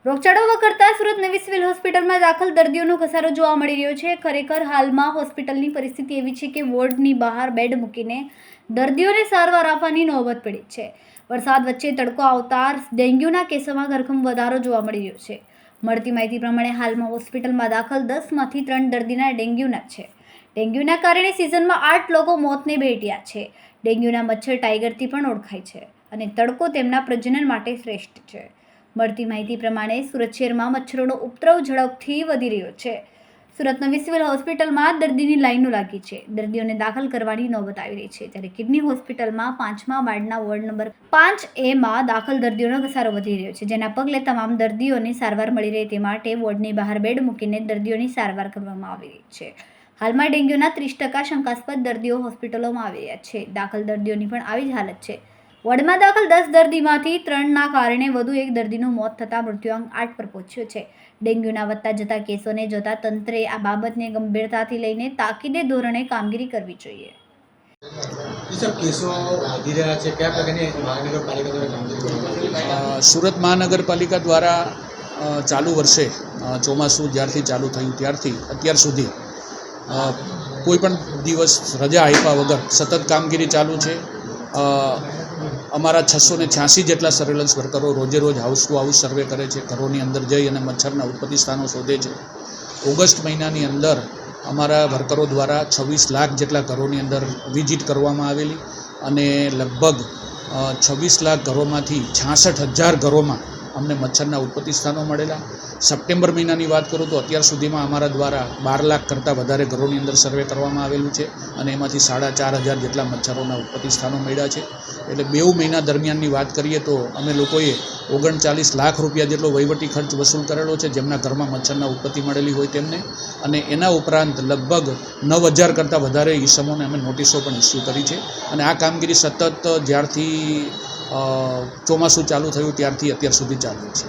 રોગચાળો વકરતા સુરત નવી સિવિલ હોસ્પિટલમાં દાખલ દર્દીઓનો ઘસારો જોવા મળી રહ્યો છે। ખરેખર હાલમાં હોસ્પિટલની પરિસ્થિતિ એવી છે કે વોર્ડની બહાર બેડ મૂકીને દર્દીઓને સારવાર આપવાની નોબત પડી છે। વરસાદ વચ્ચે તડકો આવતા ડેન્ગ્યુના કેસોમાં ધરખમ વધારો જોવા મળી રહ્યો છે। મળતી માહિતી પ્રમાણે હાલમાં હોસ્પિટલમાં દાખલ 10માંથી 3 દર્દીના ડેન્ગ્યુના છે। ડેન્ગ્યુના કારણે સિઝનમાં 8 લોકો મોતને ભેટ્યા છે। ડેન્ગ્યુના મચ્છર ટાઈગરથી પણ ઓળખાય છે અને તડકો તેમના પ્રજનન માટે શ્રેષ્ઠ છે। મળતી માહિતી પ્રમાણે સુરત શહેરમાં મચ્છરોનો ઉપદ્રવ ઝડપથી વધી રહ્યો છે। સુરત નવી સિવિલ હોસ્પિટલમાં દર્દીની લાઈનો લાગી છે। દર્દીઓને દાખલ કરવાની નોબત આવી રહી છે, ત્યારે કિડની હોસ્પિટલમાં 5મા માળના વોર્ડ નંબર 5A માં દાખલ દર્દીઓનો ઘસારો વધી રહ્યો છે, જેના પગલે તમામ દર્દીઓને સારવાર મળી રહે તે માટે વોર્ડની બહાર બેડ મૂકીને દર્દીઓની સારવાર કરવામાં આવી રહી છે। હાલમાં ડેન્ગ્યુના 30% શંકાસ્પદ દર્દીઓ હોસ્પિટલોમાં આવી રહ્યા છે। દાખલ દર્દીઓની પણ આવી જ હાલત છે। વોર્ડમાં દાખલ 10 દર્દીમાંથી 3ના કારણે વધુ એક દર્દીનું મોત થતાં મૃત્યુઆંક 8 પર પહોંચ્યો છે। ડેન્ગ્યુના વધતા જતા કેસોને જોતા તંત્રે આ બાબતને ગંભીરતાથી લઈને તાકીદે ધોરણે કામગીરી કરવી જોઈએ। સુરત મહાનગરપાલિકા દ્વારા ચાલુ વર્ષે ચોમાસું જ્યારથી ચાલુ થયું ત્યારથી અત્યાર સુધી કોઈ પણ દિવસ રજા આપ્યા વગર સતત કામગીરી ચાલુ છે। અમારા 686 જેટલા સર્વેલન્સ વર્કરો રોજે રોજ હાઉસ ટુ હાઉસ સર્વે કરે છે, ઘરોની અંદર જઈ અને મચ્છરના ઉત્પત્તિ સ્થાનો શોધે છે। ઓગસ્ટ મહિનાની અંદર અમારા વર્કરો દ્વારા 26 લાખ જેટલા ઘરોની અંદર વિઝિટ કરવામાં આવેલી અને લગભગ 26 લાખ ઘરોમાંથી 66,000 ઘરોમાં અમને મચ્છરના ઉત્પત્તિ સ્થાનો મળેલા। સપ્ટેમ્બર મહિનાની વાત કરું તો અત્યાર સુધીમાં અમારા દ્વારા 12 લાખ કરતાં વધારે ઘરોની અંદર સર્વે કરવામાં આવેલું છે અને એમાંથી 4,500 જેટલા મચ્છરોના ઉત્પત્તિ સ્થાનો મળ્યા છે। એટલે 2 મહિના દરમિયાનની વાત કરીએ તો અમે લોકોએ 39 લાખ રૂપિયા જેટલો વહીવટી ખર્ચ વસૂલ કરેલો છે, જેમના ઘરમાં મચ્છરના ઉત્પત્તિ મળેલી હોય તેમને, અને એના ઉપરાંત લગભગ 9,000 કરતાં વધારે ઈસમોને અમે નોટિસો પણ ઇસ્યુ કરી છે। અને આ કામગીરી સતત જ્યારથી ચોમાસું ચાલુ થયું ત્યારથી અત્યાર સુધી ચાલુ છે।